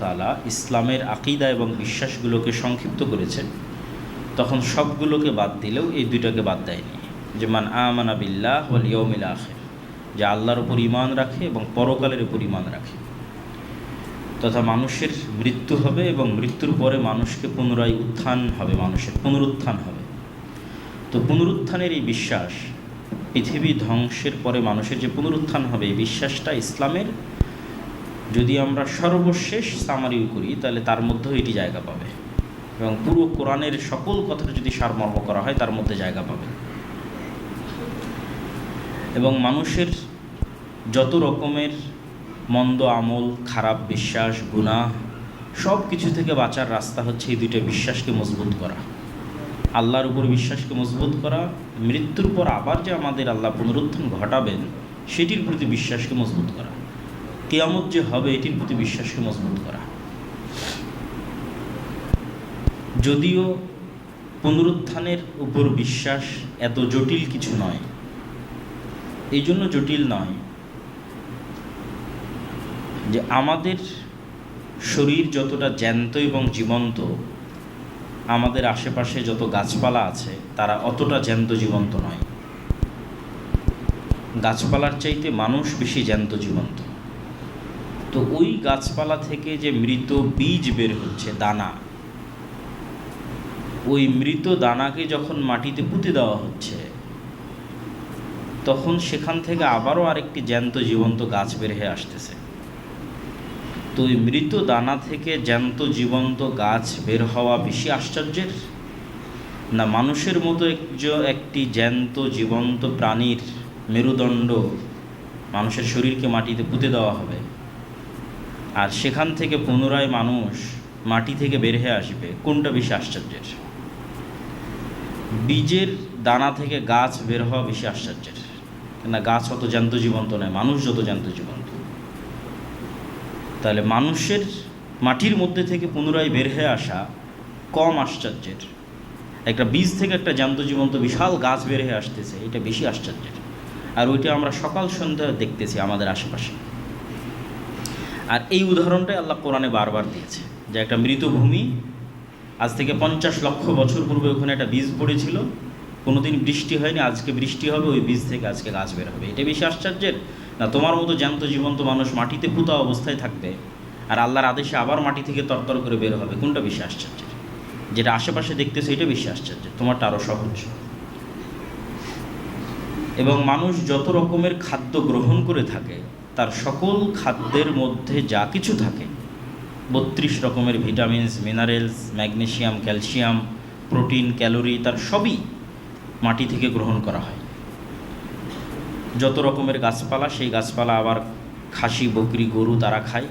তাআলা ইসলামের আকীদা এবং বিশ্বাসগুলোকে সংক্ষিপ্ত করেছেন, তখন সবগুলোকে বাদ দিলেও এই দুইটাকে বাদ দেয়নি, যে মান আমানা বিল্লাহ ওয়াল ইয়াউমিল আখির, যে আল্লাহর উপর ঈমান রাখে এবং পরকালের উপর ঈমান রাখে, তথা মানুষের মৃত্যু হবে এবং মৃত্যুর পরে মানুষকে পুনরায় উত্থান হবে, মানুষের পুনরুত্থান হবে। তো পুনরুত্থানের এই বিশ্বাস, পৃথিবী ধ্বংসের পরে মানুষের যে পুনরুত্থান হবে, এই বিশ্বাসটা ইসলামের যদি আমরা সর্বশেষ সামারি করি তাহলে তার মধ্যেও এটি জায়গা পাবে, এবং পুরো কোরআনের সকল কথাটা যদি সারমর্ম করা হয় তার মধ্যে জায়গা পাবে। এবং মানুষের যত রকমের মন্দ আমল, খারাপ বিশ্বাস, গুনাহ সব কিছু থেকে বাঁচার রাস্তা হচ্ছে এই দুইটা বিশ্বাসকে মজবুত করা, আল্লাহর উপর বিশ্বাসকে মজবুত করা, মৃত্যুর পর আবার যে আমাদের আল্লাহ পুনরুত্থান ঘটাবেন সেটির প্রতি বিশ্বাসকে মজবুত করা, কিয়ামত যে হবে এটির প্রতি বিশ্বাসকে মজবুত করা। যদিও পুনরুত্থানের উপর বিশ্বাস এত জটিল কিছু নয়, এই জন্য জটিল নয় যে আমাদের শরীর যতটা জ্যান্ত এবং জীবন্ত, আমাদের আশেপাশে যত গাছপালা আছে তারা অতটা জ্যান্ত জীবন্ত নয়। গাছপালার চাইতে মানুষ বেশি জ্যান্ত জীবন্ত। তো ওই গাছপালা থেকে যে মৃত বীজ বের হচ্ছে, দানা, ওই মৃত দানাকে যখন মাটিতে পুঁতে দেওয়া হচ্ছে তখন সেখান থেকে আবারও আরেকটি জ্যান্ত জীবন্ত গাছ বের হয়ে আসতেছে। তো ওই মৃত দানা থেকে জ্যান্ত জীবন্ত গাছ বের হওয়া বেশি আশ্চর্যের, না মানুষের মতো একটি জ্যান্ত জীবন্ত প্রাণীর মেরুদণ্ড, মানুষের শরীরকে মাটিতে পুঁতে দেওয়া হবে আর সেখান থেকে পুনরায় মানুষ মাটি থেকে বের হয়ে আসবে, কোনটা বেশি আশ্চর্যের? বীজের দানা থেকে গাছ বের হওয়া বেশি আশ্চর্যের, না গাছ অত জ্যান্ত জীবন্ত নয়, মানুষ যত জ্যান্ত জীবন্ত। তাহলে মানুষের মাটির মধ্যে থেকে পুনরায় বের হয়ে আসা কম আশ্চর্যের, একটা বীজ থেকে একটা জ্যান্ত জীবন্ত বিশাল গাছ বের হয়ে আসতেছে, এটা বেশি আশ্চর্যের। আর ওইটা আমরা সকাল সন্ধ্যা দেখতেছি আমাদের আশেপাশে। আর এই উদাহরণটাই আল্লাহ কোরআনে বারবার দিয়েছে, যে একটা মৃত ভূমি, আজ থেকে 50 লক্ষ বছর পূর্বে ওখানে একটা বীজ পড়েছিল, কোনোদিন বৃষ্টি হয়নি, আজকে বৃষ্টি হবে, ওই বীজ থেকে আজকে গাছ বের হবে, এটা বেশি আশ্চর্যের? না তোমার মতো জ্যান্ত জীবন্ত মানুষ মাটিতে পুঁতা অবস্থায় থাকবে আর আল্লাহর আদেশে আবার মাটি থেকে তরতর করে বের হবে, কোনটা বেশি আশ্চর্যের? যেটা আশেপাশে দেখতেছে এটা বেশি আশ্চর্যের, তোমারটা আরও সহজ। এবং মানুষ যত রকমের খাদ্য গ্রহণ করে থাকে তার সকল খাদ্যের মধ্যে যা কিছু থাকে, 32 রকমের vitamins, minerals, magnesium, calcium, protein, calorie, তার সবই মাটি থেকে গ্রহণ করা হয়। যত রকমের গাছপালা, সেই গাছপালা আবার খাসি, বকরি, গরু তারা খায়,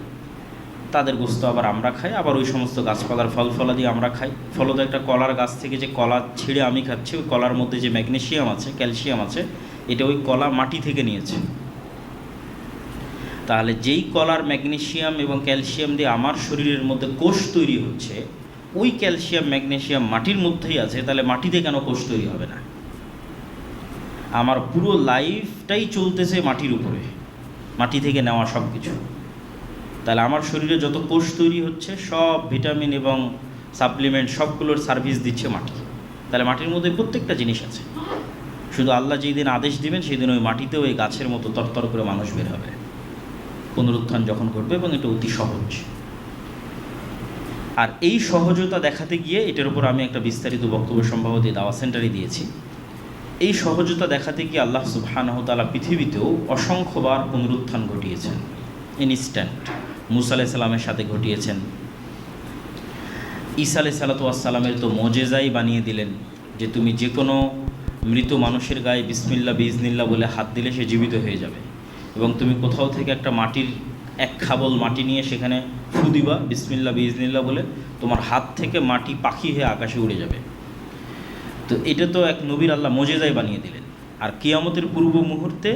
তাদের গোস্ত আবার আমরা খাই, আবার ওই সমস্ত গাছপালার ফল ফলাদি আমরা খাই। ফলত একটা কলার গাছ থেকে যে কলা ছিঁড়ে আমি খাচ্ছি, ওই কলার মধ্যে যে ম্যাগনেসিয়াম আছে, ক্যালসিয়াম আছে, এটা ওই কলা মাটি থেকে নিয়েছে। তাহলে যেই কলার ম্যাগনেসিয়াম এবং ক্যালসিয়াম দিয়ে আমার শরীরের মধ্যে কোষ তৈরি হচ্ছে, ওই ক্যালসিয়াম ম্যাগনেসিয়াম মাটির মধ্যেই আছে, তাহলে মাটিতে কেন কোষ তৈরি হবে না? আমার পুরো লাইফটাই চলতেছে মাটির উপরে, মাটি থেকে নেওয়া সব কিছু। তাহলে আমার শরীরে যত কোষ তৈরি হচ্ছে সব ভিটামিন এবং সাপ্লিমেন্ট সবগুলোর সার্ভিস দিচ্ছে মাটি। তাহলে মাটির মধ্যে প্রত্যেকটা জিনিস আছে, শুধু আল্লাহ যেই দিন আদেশ দিবেন সেই দিন ওই মাটিতেও এই গাছের মতো তরতর করে মানুষ বের হবে, পুনরুত্থান যখন ঘটবে, এবং এটা অতি সহজ। আর এই সহজতা দেখাতে গিয়ে এটার উপর আমি একটা বিস্তারিত বক্তব্য সম্ভবত দাওয়া সেন্টারে দিয়েছি। এই সহজতা দেখাতে গিয়ে আল্লাহ সুবহানাহু ওয়া তাআলা পৃথিবীতেও অসংখ্যবার পুনরুত্থান ঘটিয়েছেন, ইনস্ট্যান্ট। মুসা আলাইহিস সালামের সাথে ঘটিয়েছেন, ঈসা আলাইহিস সালামের তো মুজিজাই বানিয়ে দিলেন, যে তুমি যে কোনো মৃত মানুষের গায়ে বিসমিল্লাহ বিইজনিল্লাহ বলে হাত দিলে সে জীবিত হয়ে যাবে, এবং তুমি কোথাও থেকে একটা মাটির এক খাবল মাটি নিয়ে সেখানে ফু দিবা বিসমিল্লাহ বিইজনিল্লাহ বলে, তোমার হাত থেকে মাটি পাখি হয়ে আকাশে উড়ে যাবে। তো এটা তো এক নবীর আল্লাহ মুজিজাই বানিয়ে দিলেন। আর কিয়ামতের পূর্ব মুহূর্তে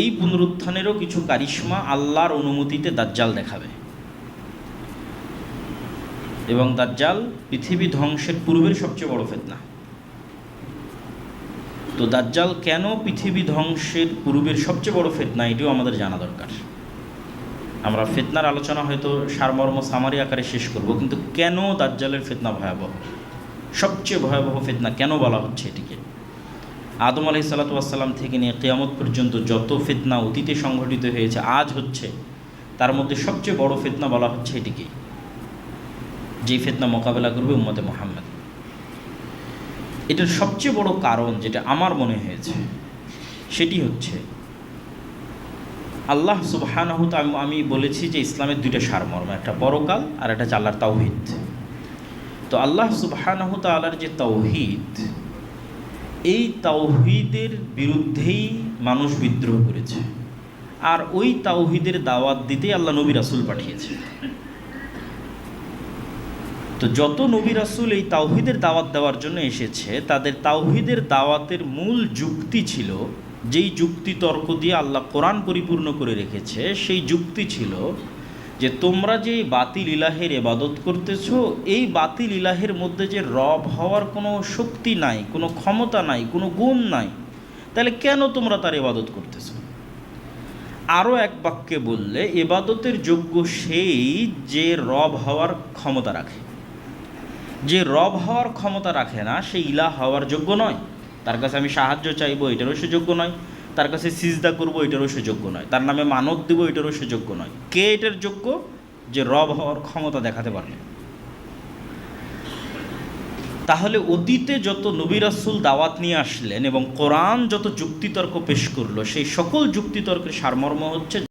এই পুনরুত্থানেরও কিছু কারিশমা আল্লাহর অনুমতিতে দাজ্জাল দেখাবে, এবং দাজ্জাল পৃথিবী ধ্বংসের পূর্বের সবচেয়ে বড় ফিতনা। তো দাজ্জাল কেন পৃথিবী ধ্বংসের পূর্বের সবচেয়ে বড় ফিতনা, এটিও আমাদের জানা দরকার। আমরা ফিতনার আলোচনা হয়তো সারমর্ম সামারি আকারে শেষ করব, কিন্তু কেন দাজ্জালের ফিতনা ভয়াবহ, সবচেয়ে ভয়াবহ ফিতনা কেন বলা হচ্ছে এটিকে? আদম আলাইহিস সালাম থেকে নিয়ে কিয়ামত পর্যন্ত যত ফিতনা অতীতে সংঘটিত হয়েছে, আজ হচ্ছে, তার মধ্যে সবচেয়ে বড় ফিতনা বলা হচ্ছে এটিকেই, যেই ফিতনা মোকাবেলা করবে উম্মতে মুহাম্মদ। এটার সবচেয়ে বড় কারণ যেটা আমার মনে হয়েছে সেটি হচ্ছে আল্লাহ সুবহানাহু ওয়া তাআলা, আমি বলেছি যে ইসলামের দুইটা সারমর্ম, একটা পরকাল আর একটা আল্লাহর তাওহীদ। তো আল্লাহ সুবহানাহু ওয়া তাআলার যে তাওহীদ, এই তাওহীদের বিরুদ্ধেই মানুষ বিদ্রোহ করেছে, আর ওই তাওহীদের দাওয়াত দিতে আল্লাহ নবী রাসূল পাঠিয়েছে। তো যত নবী রাসূল এই তাওহীদের দাওয়াত দেওয়ার জন্য এসেছে, তাদের তাওহীদের দাওয়াতের মূল যুক্তি ছিল, যেই যুক্তি তর্ক দিয়ে আল্লাহ কোরআন পরিপূর্ণ করে রেখেছে, সেই যুক্তি ছিল যে তোমরা যে বাতিল ইলাহের ইবাদত করতেছো, এই বাতিল ইলাহের মধ্যে যে রব হওয়ার কোনো শক্তি নাই, কোনো ক্ষমতা নাই, কোনো গুণ নাই, তাহলে কেন তোমরা তার ইবাদত করতেছো? আরও এক বাক্যে বললে, ইবাদতের যোগ্য সেই যে রব হওয়ার ক্ষমতা রাখে। যে রব হওয়ার ক্ষমতা রাখে না, সে ইলাহ হওয়ার যোগ্য নয়। তার কাছে আমি সাহায্য চাইবো, এটারও সে যোগ্য নয়। তার কাছে সিজদা করবো, এটারও সে যোগ্য নয়। তার নামে মানত দেবো, এটারও সে যোগ্য নয়। কে এটার যোগ্য? যে রব হওয়ার ক্ষমতা দেখাতে পারবে। তাহলে অতীতে যত নবী রাসূল দাওয়াত নিয়ে আসলেন এবং কোরআন যত যুক্তিতর্ক পেশ করলো, সেই সকল যুক্তিতর্কের সারমর্ম হচ্ছে